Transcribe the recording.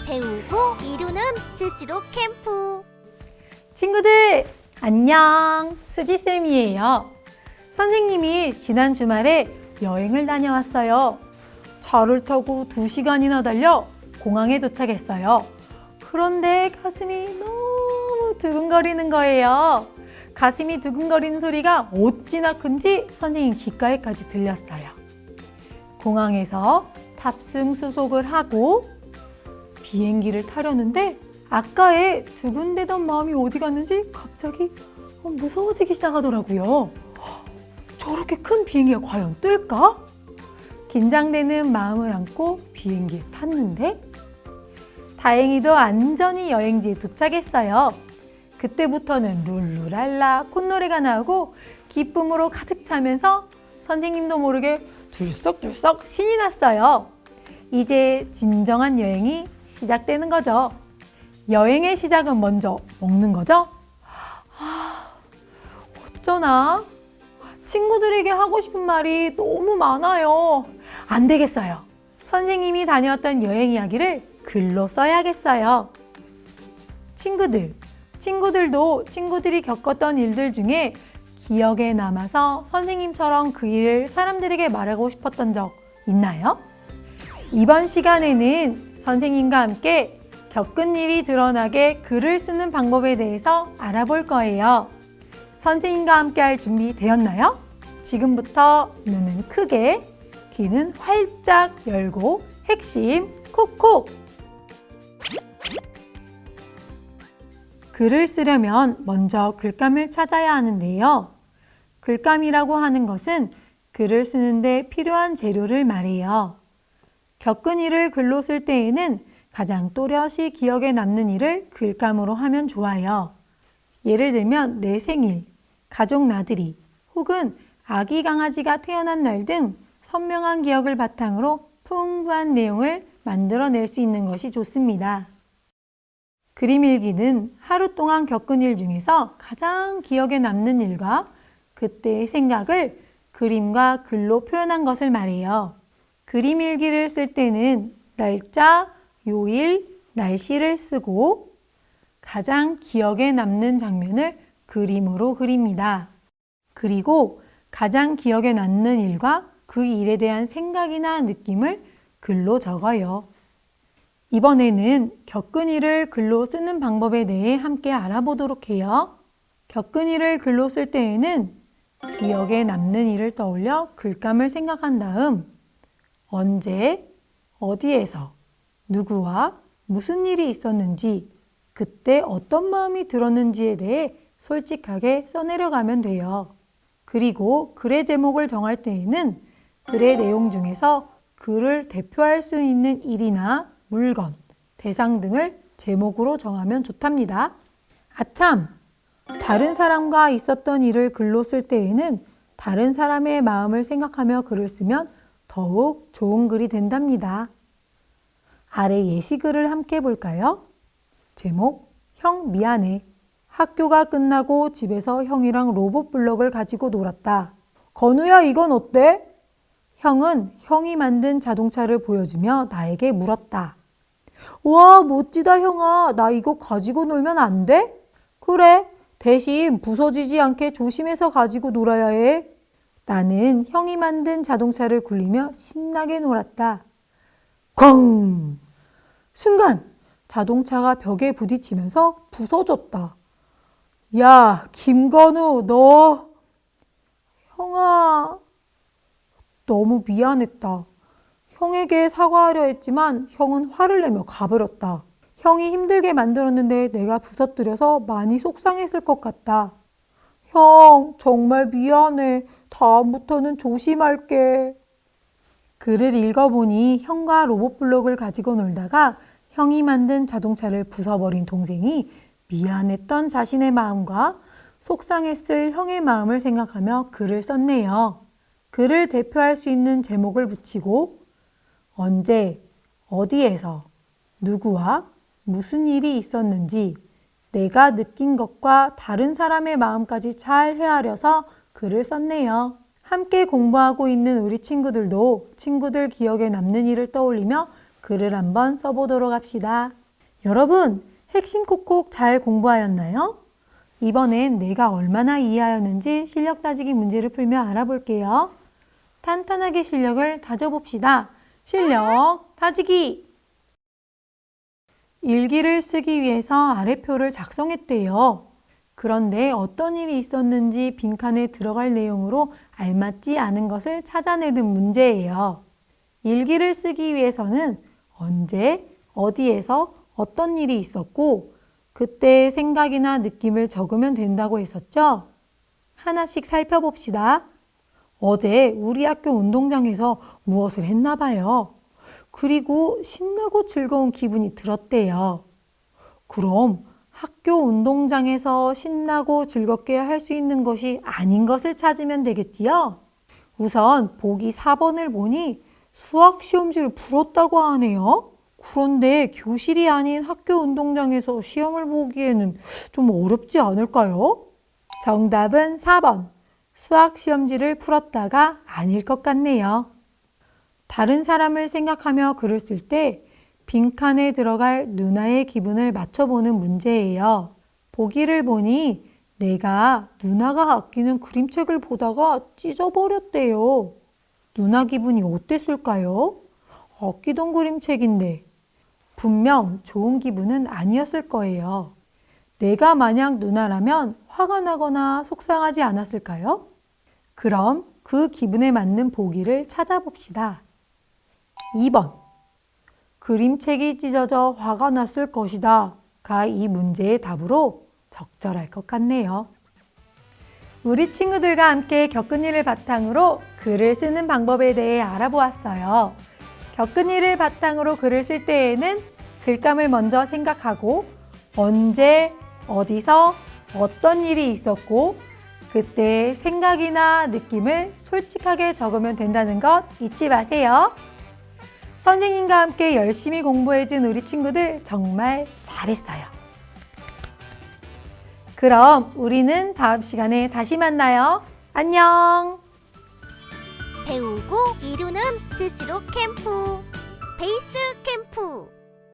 배우고 이루는 스스로 캠프. 친구들 안녕, 수지쌤이에요. 선생님이 지난 주말에 여행을 다녀왔어요. 차를 타고 2시간이나 달려 공항에 도착했어요. 그런데 가슴이 너무 두근거리는 거예요. 가슴이 두근거리는 소리가 어찌나 큰지 선생님 귓가에까지 들렸어요. 공항에서 탑승 수속을 하고 비행기를 타려는데 아까의 두근대던 마음이 어디 갔는지 갑자기 무서워지기 시작하더라고요. 저렇게 큰 비행기가 과연 뜰까? 긴장되는 마음을 안고 비행기에 탔는데 다행히도 안전히 여행지에 도착했어요. 그때부터는 룰루랄라 콧노래가 나오고 기쁨으로 가득 차면서 선생님도 모르게 들썩들썩 신이 났어요. 이제 진정한 여행이 시작되는 거죠. 여행의 시작은 먼저 먹는 거죠? 어쩌나? 친구들에게 하고 싶은 말이 너무 많아요. 안 되겠어요. 선생님이 다녀왔던 여행 이야기를 글로 써야겠어요. 친구들도 친구들이 겪었던 일들 중에 기억에 남아서 선생님처럼 그 일을 사람들에게 말하고 싶었던 적 있나요? 이번 시간에는 선생님과 함께 겪은 일이 드러나게 글을 쓰는 방법에 대해서 알아볼 거예요. 선생님과 함께 할 준비 되었나요? 지금부터 눈은 크게, 귀는 활짝 열고 핵심 콕콕! 글을 쓰려면 먼저 글감을 찾아야 하는데요. 글감이라고 하는 것은 글을 쓰는데 필요한 재료를 말해요. 겪은 일을 글로 쓸 때에는 가장 또렷이 기억에 남는 일을 글감으로 하면 좋아요. 예를 들면 내 생일, 가족 나들이, 혹은 아기 강아지가 태어난 날 등 선명한 기억을 바탕으로 풍부한 내용을 만들어낼 수 있는 것이 좋습니다. 그림 일기는 하루 동안 겪은 일 중에서 가장 기억에 남는 일과 그때의 생각을 그림과 글로 표현한 것을 말해요. 그림 일기를 쓸 때는 날짜, 요일, 날씨를 쓰고 가장 기억에 남는 장면을 그림으로 그립니다. 그리고 가장 기억에 남는 일과 그 일에 대한 생각이나 느낌을 글로 적어요. 이번에는 겪은 일을 글로 쓰는 방법에 대해 함께 알아보도록 해요. 겪은 일을 글로 쓸 때에는 기억에 남는 일을 떠올려 글감을 생각한 다음 언제, 어디에서, 누구와 무슨 일이 있었는지, 그때 어떤 마음이 들었는지에 대해 솔직하게 써내려가면 돼요. 그리고 글의 제목을 정할 때에는 글의 내용 중에서 글을 대표할 수 있는 일이나 물건, 대상 등을 제목으로 정하면 좋답니다. 아참! 다른 사람과 있었던 일을 글로 쓸 때에는 다른 사람의 마음을 생각하며 글을 쓰면 더욱 좋은 글이 된답니다. 아래 예시글을 함께 볼까요? 제목, 형 미안해. 학교가 끝나고 집에서 형이랑 로봇 블럭을 가지고 놀았다. 건우야, 이건 어때? 형은 형이 만든 자동차를 보여주며 나에게 물었다. 와, 멋지다 형아. 나 이거 가지고 놀면 안 돼? 그래, 대신 부서지지 않게 조심해서 가지고 놀아야 해. 나는 형이 만든 자동차를 굴리며 신나게 놀았다. 쾅! 순간 자동차가 벽에 부딪히면서 부서졌다. 야, 김건우, 너... 형아, 너무 미안했다. 형에게 사과하려 했지만 형은 화를 내며 가버렸다. 형이 힘들게 만들었는데 내가 부서뜨려서 많이 속상했을 것 같다. 형, 정말 미안해. 다음부터는 조심할게. 글을 읽어보니 형과 로봇블록을 가지고 놀다가 형이 만든 자동차를 부숴버린 동생이 미안했던 자신의 마음과 속상했을 형의 마음을 생각하며 글을 썼네요. 글을 대표할 수 있는 제목을 붙이고 언제, 어디에서, 누구와 무슨 일이 있었는지 내가 느낀 것과 다른 사람의 마음까지 잘 헤아려서 글을 썼네요. 함께 공부하고 있는 우리 친구들도 친구들 기억에 남는 일을 떠올리며 글을 한번 써보도록 합시다. 여러분, 핵심 콕콕 잘 공부하였나요? 이번엔 내가 얼마나 이해하였는지 실력 따지기 문제를 풀며 알아볼게요. 탄탄하게 실력을 다져봅시다. 실력 따지기! 일기를 쓰기 위해서 아래표를 작성했대요. 그런데 어떤 일이 있었는지 빈칸에 들어갈 내용으로 알맞지 않은 것을 찾아내는 문제예요. 일기를 쓰기 위해서는 언제, 어디에서 어떤 일이 있었고 그때의 생각이나 느낌을 적으면 된다고 했었죠? 하나씩 살펴봅시다. 어제 우리 학교 운동장에서 무엇을 했나 봐요. 그리고 신나고 즐거운 기분이 들었대요. 그럼 학교 운동장에서 신나고 즐겁게 할 수 있는 것이 아닌 것을 찾으면 되겠지요? 우선 보기 4번을 보니 수학 시험지를 풀었다고 하네요. 그런데 교실이 아닌 학교 운동장에서 시험을 보기에는 좀 어렵지 않을까요? 정답은 4번. 수학 시험지를 풀었다가 아닐 것 같네요. 다른 사람을 생각하며 글을 쓸 때 빈칸에 들어갈 누나의 기분을 맞춰보는 문제예요. 보기를 보니 내가 누나가 아끼는 그림책을 보다가 찢어버렸대요. 누나 기분이 어땠을까요? 아끼던 그림책인데 분명 좋은 기분은 아니었을 거예요. 내가 만약 누나라면 화가 나거나 속상하지 않았을까요? 그럼 그 기분에 맞는 보기를 찾아봅시다. 2번. 그림책이 찢어져 화가 났을 것이다 가 이 문제의 답으로 적절할 것 같네요. 우리 친구들과 함께 겪은 일을 바탕으로 글을 쓰는 방법에 대해 알아보았어요. 겪은 일을 바탕으로 글을 쓸 때에는 글감을 먼저 생각하고 언제, 어디서, 어떤 일이 있었고 그때의 생각이나 느낌을 솔직하게 적으면 된다는 것 잊지 마세요. 선생님과 함께 열심히 공부해준 우리 친구들 정말 잘했어요. 그럼 우리는 다음 시간에 다시 만나요. 안녕! 배우고 이루는 스스로 캠프 베이스 캠프